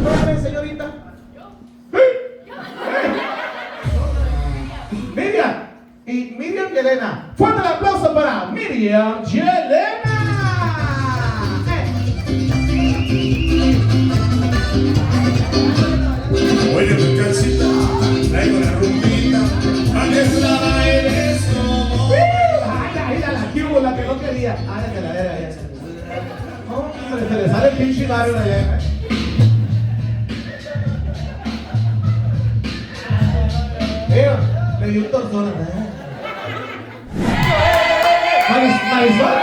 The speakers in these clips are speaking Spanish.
nombre, señorita? Miriam. Y Miriam Yelena. Fuerte el aplauso para Miriam Yelena. Oye, tu calcita, traigo la rumbita, pa' que la bailes como. Ay, la que hubo, la que no quería. Ay, que la era esa. Hombre, se le sale el pinche Mario de allá. Mira, le dio un torzón. Marisol. Marisol.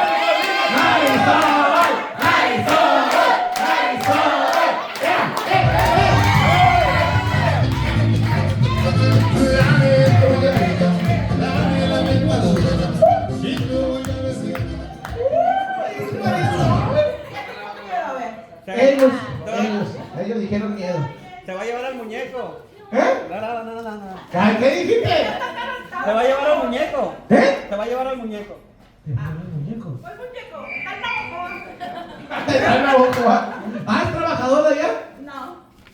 Ellos dijeron miedo. Se va a llevar al muñeco. ¿Eh? No. ¿Qué dijiste? Se va a llevar al muñeco. ¿Eh? Se va a llevar al muñeco. ¿El muñeco? ¿Cuál muñeco? ¡Está ¿Es trabajador de allá? No,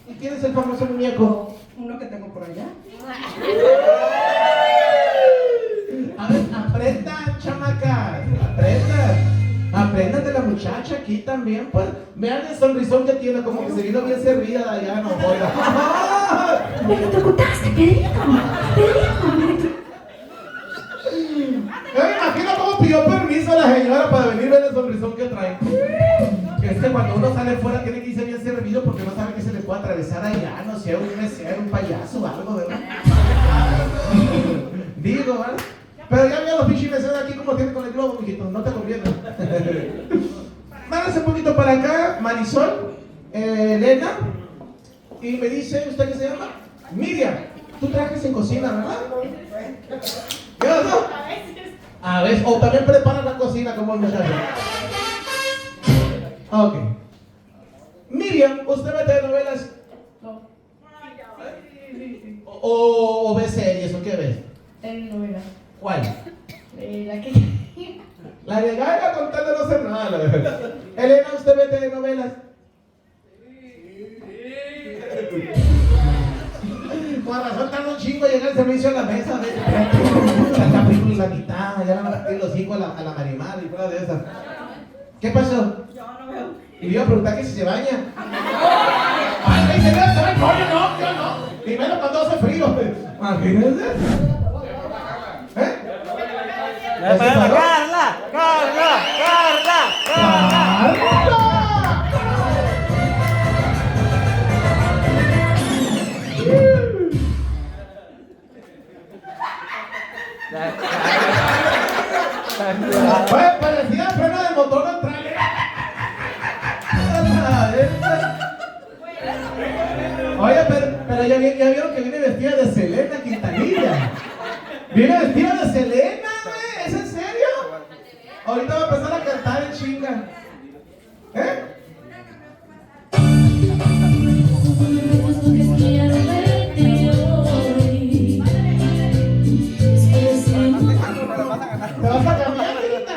¿Y quién es el famoso muñeco? uno que tengo por allá. A ver, aprendan, chamacas. Aprendan de la muchacha aquí también, pues. Vean el sonrisón que tiene, como que se vino bien servida de allá, no joda. Me electrocutaste, Pedrito. Yo me imagino cómo pidió permiso a la señora para venir a ver el sonrisón que trae. Es que cuando uno sale fuera tiene que irse bien servido porque no sabe que se le puede atravesar allá, no sé, un mesero, un payaso o algo, ¿verdad? Digo, ¿verdad? Pero ya veo los pinches meseros aquí como tienen con el globo, mijito, no te conviene. Váyanse un poquito para acá, Marisol, Elena, y me dice, ¿usted qué se llama? Miriam. Tú trabajas en cocina, ¿verdad? ¿Qué pasó? A veces, o también preparan la cocina como el muchacho. Ok. Miriam, ¿usted ve telenovelas? No. ¿O ve series o qué ves? Telenovela. ¿Cuál? La que. La de Gaga contando no sé nada, la verdad. Elena, ¿usted ve telenovelas? Con razón tarda un chingo llegar el servicio a la mesa. La capítulo y la mitad, ya van a partir los hijos a la Marimar y fuera de esas. ¿Qué pasó? Yo no veo. Y le iba a preguntar que si se baña. Ay, se baña. No, yo no. Y menos cuando hace frío. Imagínense. ¿Eh? Carla. Oye, parecía freno de motor del trailer. Oye, pero ya vieron que viene vestida de Selena Quintanilla. Viene vestida de Selena, güey. ¿Es en serio? Ahorita va a empezar a cantar en chinga. ¿Eh? ¿Te vas a cambiar, querida?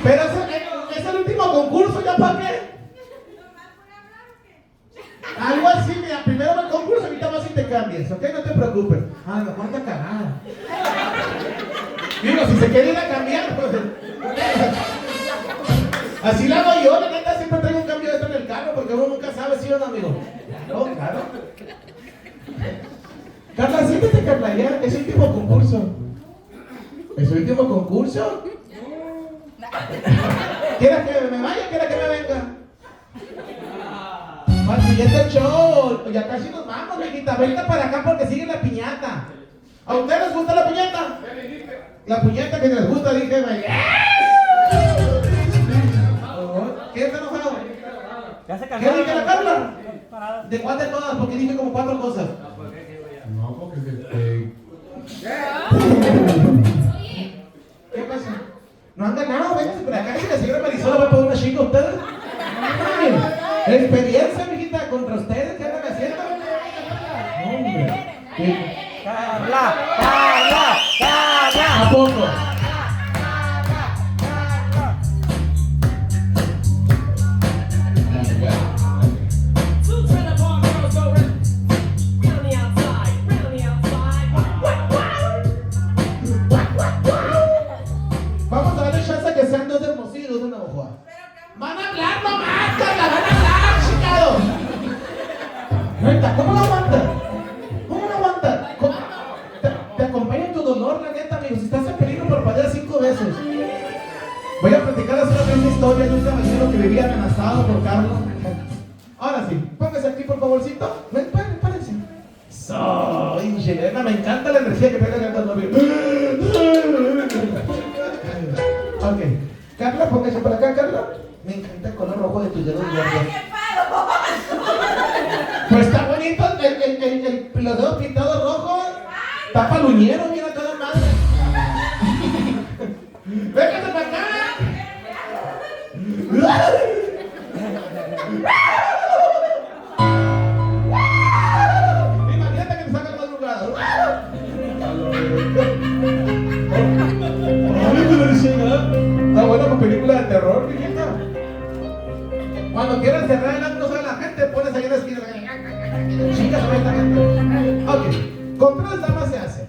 Pero es el último concurso, ¿ya para qué? Algo así, mira, primero va el concurso, ahorita vas y te cambias, ¿ok? No te preocupes. A lo mejor está cagada. Digo, si se quiere ir a cambiar, pues. Así la hago yo, la neta, siempre traigo un cambio de esto en el carro, porque uno nunca sabe si o no, amigo. Claro. Carla, siéntate, Carla, ya, es el último concurso. ¿Es el último concurso? ¿Quieres que me vaya o quieres que me venga? Para el siguiente show, ya casi nos vamos, mijita. Venga para acá porque sigue la piñata. ¿A ustedes les gusta la piñata? La piñata que les gusta, dije, güey. ¿Quién está enojado? ¿Qué dije la Carla? ¿De cuál de todas? Porque dije como 4 cosas. No, porque ¿Qué pasa? No han ganado, vénganse por acá. Si la señora Marisol va a poner una chinga a ustedes. Experiencia, mijita, contra ustedes, ¿qué andan haciendo? Hombre. Carla. ¿A poco? Van a hablar nomás, Carla, van a hablar, chingado. Neta, ¿cómo lo aguantas? ¿Cómo lo aguantas? Te acompaña en tu dolor, la neta, amigo. Si estás en peligro, parpadea 5 veces. Voy a platicarles una historia de un caballero que vivía amenazado por Carlos. Ahora sí, póngase aquí, por favorcito. Ven, párense. Soy chilena, me encanta la energía que pega el novio. Ok. Carla, póngase por acá, Carla. Me encanta el color rojo de tus dedos gordos. Pues está bonito los dedos pintados rojos. Está paluñero, mira toda madre. ¡Véngase para acá! Imagínate que te sacan madrugada. Está bueno con película de terror, mijita. Cuando quieras cerrar el acto, sale la gente, pones ahí en la esquina. Chicas, esta gente. Ok, con 3 damas se hace.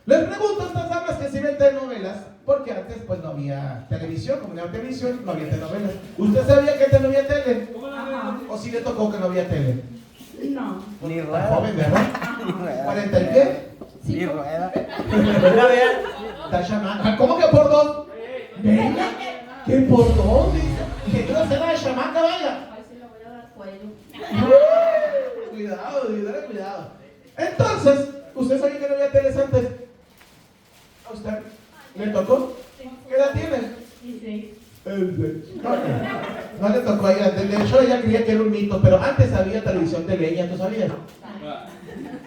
Les pregunto a estas damas que si ven telenovelas, porque antes pues no había televisión, como no había televisión, no había telenovelas. ¿Usted sabía que antes no había tele? ¿O si le tocó que no había tele? No. Ni Está rueda. joven, ¿verdad? Ni rueda. ¿40 y qué? Ni rueda. Una vez. Está chamaca. ¿Cómo que por 2? Venga, que por 2, dice. Que no se la chamaca, vaya. Ay, sí, le voy a dar cuello. Cuidado. Entonces, ¿usted sabía que no había teles antes? ¿A usted le tocó? ¿Qué edad tiene? 16. No le tocó a ella. De hecho, ella creía que era un mito, pero antes había televisión de leña, ¿tú sabías?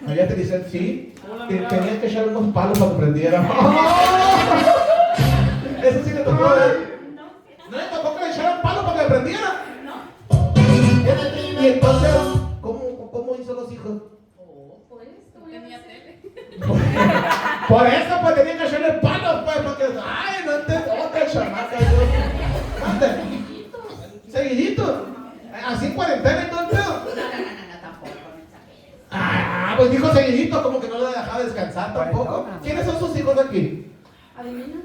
Había televisión, sí. Tenía que echar unos palos para que prendiera. Eso sí le tocó a él. ¿No le tocó que le echaran palos para que prendiera? Y entonces, ¿cómo hizo los hijos? Pues, tenía tele. Por eso pues tenía que echarle palos pues, porque, ay, no entiendo, otra chamaca, yo. ¿Dónde? Seguidito. Así en cuarentena y todo el pedo. No, tampoco, mensaje. Ah, pues dijo seguidito, como que no le dejaba descansar tampoco. ¿Quiénes son sus hijos aquí? ¿Adivina?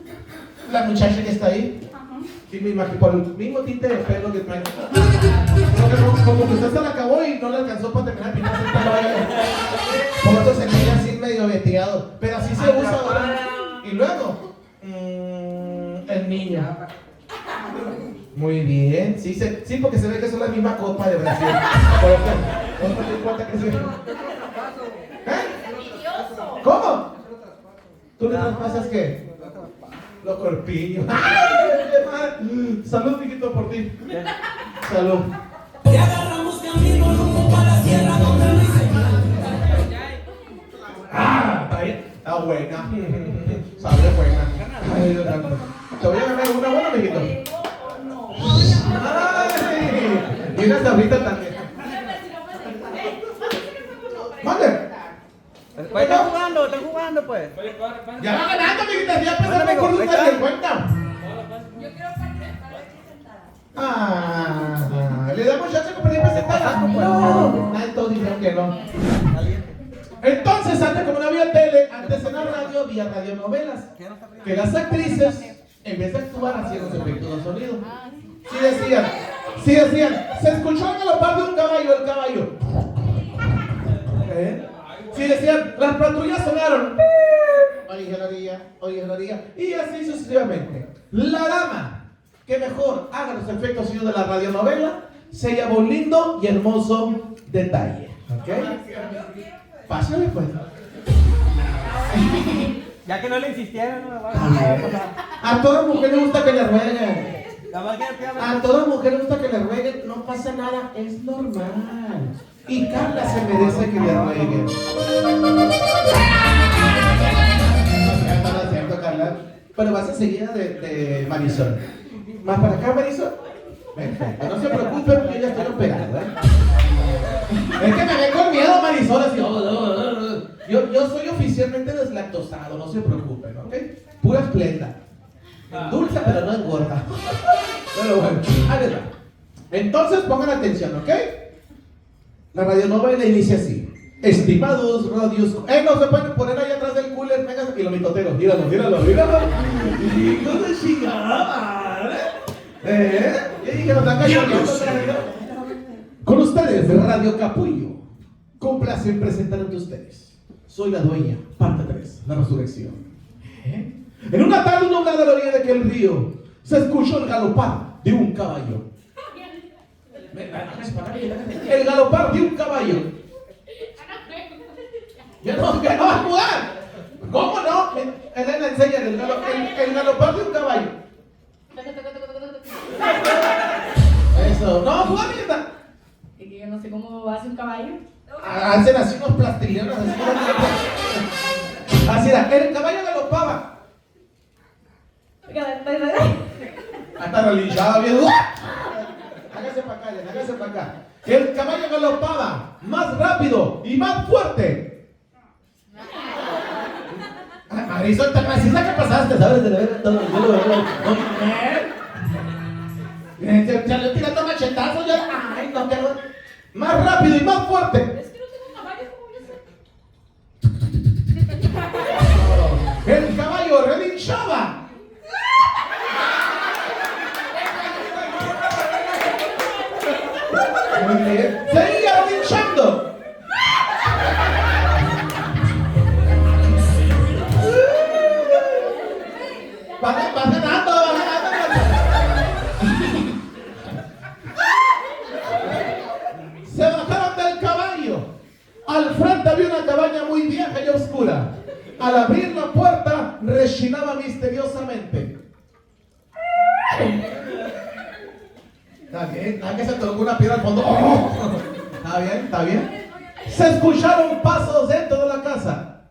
La muchacha que está ahí. Ajá. Sí, me imagino, por el mismo tinte de pelo que trae. Como que usted se la acabó y no le alcanzó para terminar de pintarse el pelo. Por eso se queda así medio veteado. Pero así se usa ahora. Y luego, el niño. Muy bien. Sí, porque se ve que son la misma copa de Brasil. Por eso, no te importa que se... ¡Envidioso! ¿Cómo? ¿Tú le traspasas qué? Los corpiños. ¡Ay, qué mal! Salud, mijito, por ti. Salud. Y agarramos camino rumbo para la sierra donde no hice mal. Está bien. Está buena. Sabe buena. Ay, Dios santo. Te voy a ganar una buena, mijito. Ay, y una sabrita también. Mande. Pues están jugando pues. Ya va ganando, mijita. Ya Bueno, empezamos amigo, por sus ahí está. 50. Yo quiero participar aquí sentada. Le damos chance para pedir presentada. No. Todos dijeron que no. Entonces, antes como no había tele, antes en la radio había radionovelas. Que las actrices, en vez de actuar, hacían los efectos de sonido. Sí decían, se escuchó en el par de un caballo, el caballo. Sí decían, las patrullas sonaron. Oye, y así sucesivamente. La dama que mejor haga los efectos sonidos de la radionovela se lleva un lindo y hermoso detalle. ¿Ok? Pásale pues. Ya que no le insistieron, no me va A toda mujer le gusta que le rueguen. La más que A toda mujer le gusta que le rueguen. No pasa nada, es normal. Y Carla se merece que le rueguen. No es cierto, Carla. Pero vas enseguida de Marisol. ¿Más para acá, Marisol? Perfecto. No se preocupe porque ya estoy operado, Es que me ve con miedo, Marisol, así. Yo soy oficialmente deslactosado, no se preocupen, ¿ok? Pura esplenda. Dulce, pero no engorda. Pero bueno, ahí les va. Entonces pongan atención, ¿ok? La radionovela inicia así. Estimados radios... no se pueden poner ahí atrás del cooler, venga, y los mitoteros, míralo. Hijos de chingada, Yo dije, no está cayendo. Con ustedes, Radio Capullo. Complace en presentar ante ustedes. Soy la dueña, parte 3, la resurrección. En una tarde nublada a la orilla de aquel río, se escuchó el galopar de un caballo. El galopar de un caballo. Ya no, que no va a jugar. ¿Cómo no? Elena, enseña el galopar de un caballo. Eso. No, jugar, nieta. Es que yo no sé cómo hace un caballo. Hacen así unos plastilianos. Así era. El caballo galopaba. Hasta relinchada bien. Hágase para acá, hágase para acá. El caballo galopaba más rápido y más fuerte. Marisol, tan macisa que pasaste, ¿sabes? De ver todo el mundo. Ya le tirando machetazos. Ay, no, pero más rápido y más fuerte. Es que no tengo caballos, ¿cómo voy a hacer? El caballo relinchaba. Muy bien. Seguía relinchando. Va ganando. Se bajaron del caballo. Al frente había una cabaña muy vieja y oscura. Al abrir la puerta, rechinaba misteriosamente. Está bien, que se tocó una piedra al fondo. Oh. Está bien, está bien. Se escucharon pasos dentro de la casa.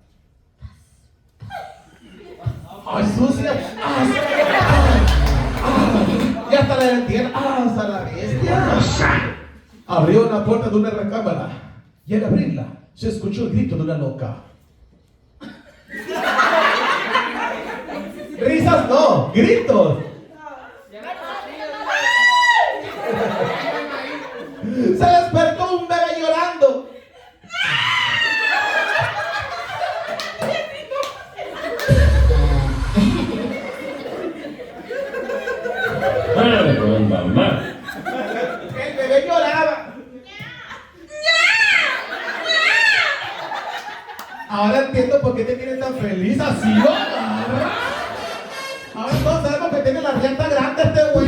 ¡Ay, sucia! ¡Ya está la entierra! ¡Hasta la bestia! Abrió la puerta de una recámara y al abrirla se escuchó el grito de una loca. Risas no, gritos. Se despertó un bebé llorando. Mamá. El bebé lloraba. Ahora entiendo por qué te tienen tan feliz así, ¿no? Ahora todos sabemos que tiene la rienda grande este güey.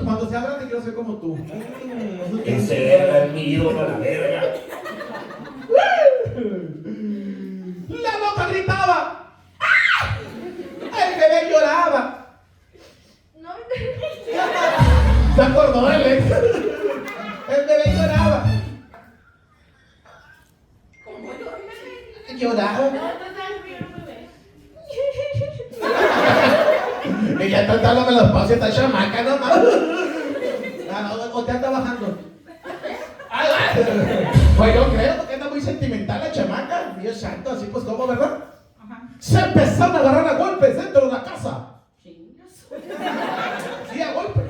Cuando sea grande quiero ser como tú. Ese era el mío para la verga. La loca gritaba. El bebé lloraba. Se acordó él, ¿eh? El bebé lloraba. Lloraba. Ella está dándome los pasos, esta chamaca, no mames. O te anda bajando. Pues yo creo, porque anda muy sentimental la chamaca. Dios santo, así pues como, ¿verdad? Se empezaron a agarrar a golpes dentro de la casa. Sí, a golpes.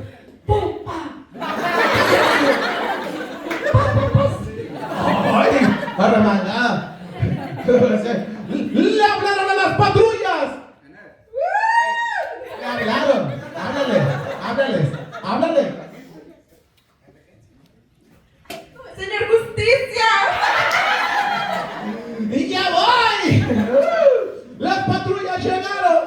¡Pum! ¡Ay! Arremangada. ¡Le hablaron a las patrullas! ¡Le hablaron! ¡Háblale! ¡Señor Justicia! ¡Y ya voy! ¡Las patrullas llegaron!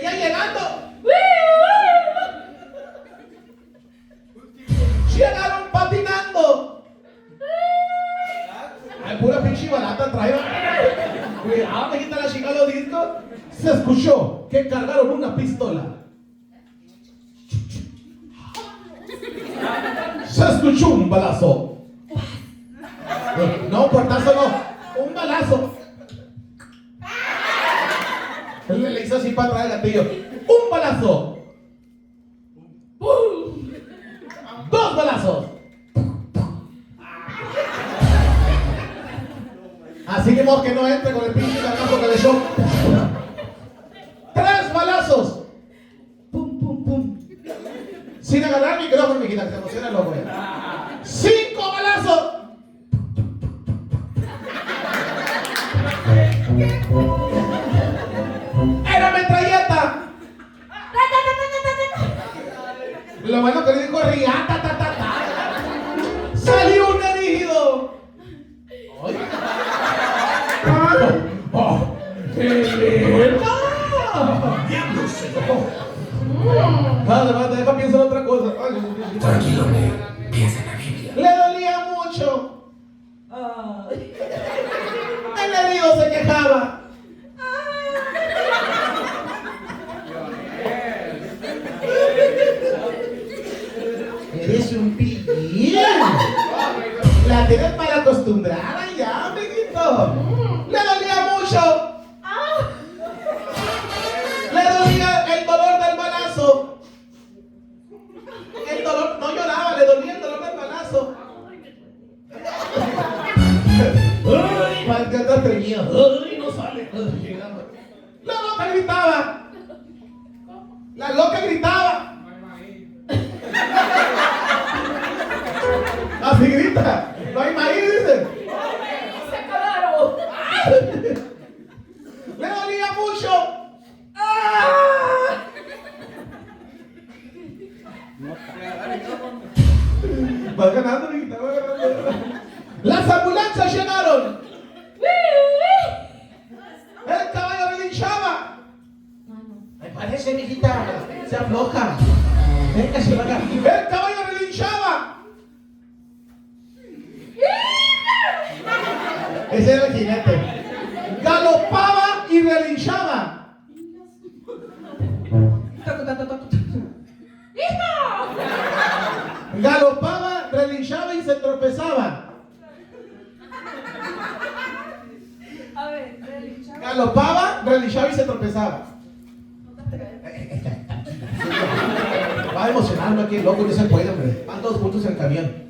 ¡Ya llegando! ¡Llegaron patinando! ¡Ay, pura pinche barata trae! Cuidado, me quita la chica los discos. Se escuchó que cargaron una pistola. Se escuchó un balazo. No, portazo no. Un balazo. Él le hizo así para atrás el gatillo. Un balazo. Dos balazos. Así que vos que no entre con el pinche cargazo que le echó. Tres balazos. Pum, pum, pum. Sin agarrar el micrófono, mi quita, se emociona el loco. Cinco balazos. Lo bueno que le dijo riata, ta, ta, ta. Salió un erigido. ¡Ay! ¡Oh! ¡Qué lindo! Nada, deja pensar otra cosa. Tranquilo, Ney. Piensa en la Biblia. Le dolía mucho. El herido se quejaba. Eres un pillín. La tienes mal acostumbrada ya, amiguito. Le dolía mucho. Le dolía el dolor del balazo. El dolor, no lloraba, le dolía el dolor del balazo. Ay, ¿para qué estás treñido? Ay, no sale. La loca gritaba. La loca gritaba. Así grita. No hay maíz, dice. Se acabaron. Le dolía mucho. Va ganando, amiguita, va ganando. Las ambulancias llegaron. El caballo relinchaba. Me parece, mijita, se afloja. Venga, se va acá. El caballo relinchaba. Ese era el jinete. Galopaba y relinchaba. Galopaba, relinchaba y se tropezaba. A ver, relinchaba. Galopaba, relinchaba y se tropezaba. Va a emocionarme aquí, loco, no se puede, hombre. Van todos juntos en el camión.